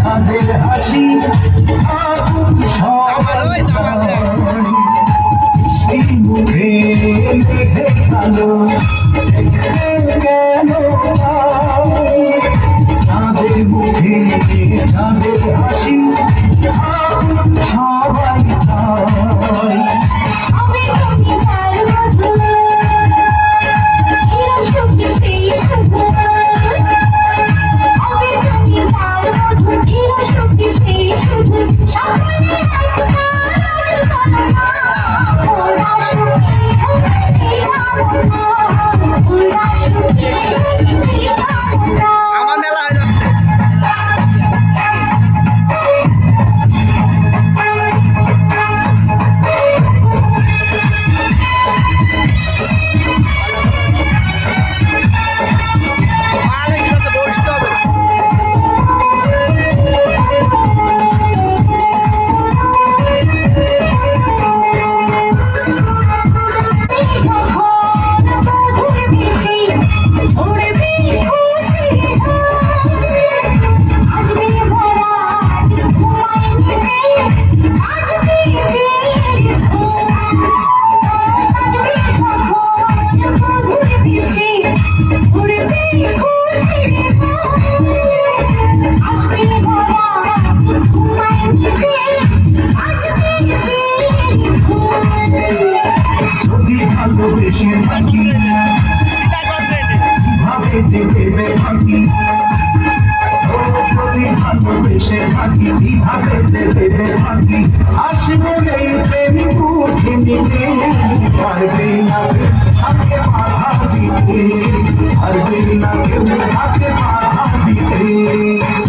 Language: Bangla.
তাদের হাসি মুখে মেঘে কালো কেন তাদের মুখে তাদের হাসি সবাই ভালোবেসে থাকি ভাবে যে দেবে ফাঁকি ভালোবেসে থাকি কিভাবে যে দেবে ফাঁকি আসবে এই প্রেম পুঁথি নিতে পারবে না আগে বাধা দিতে পারবে না কেউ আগে বাধা দিতে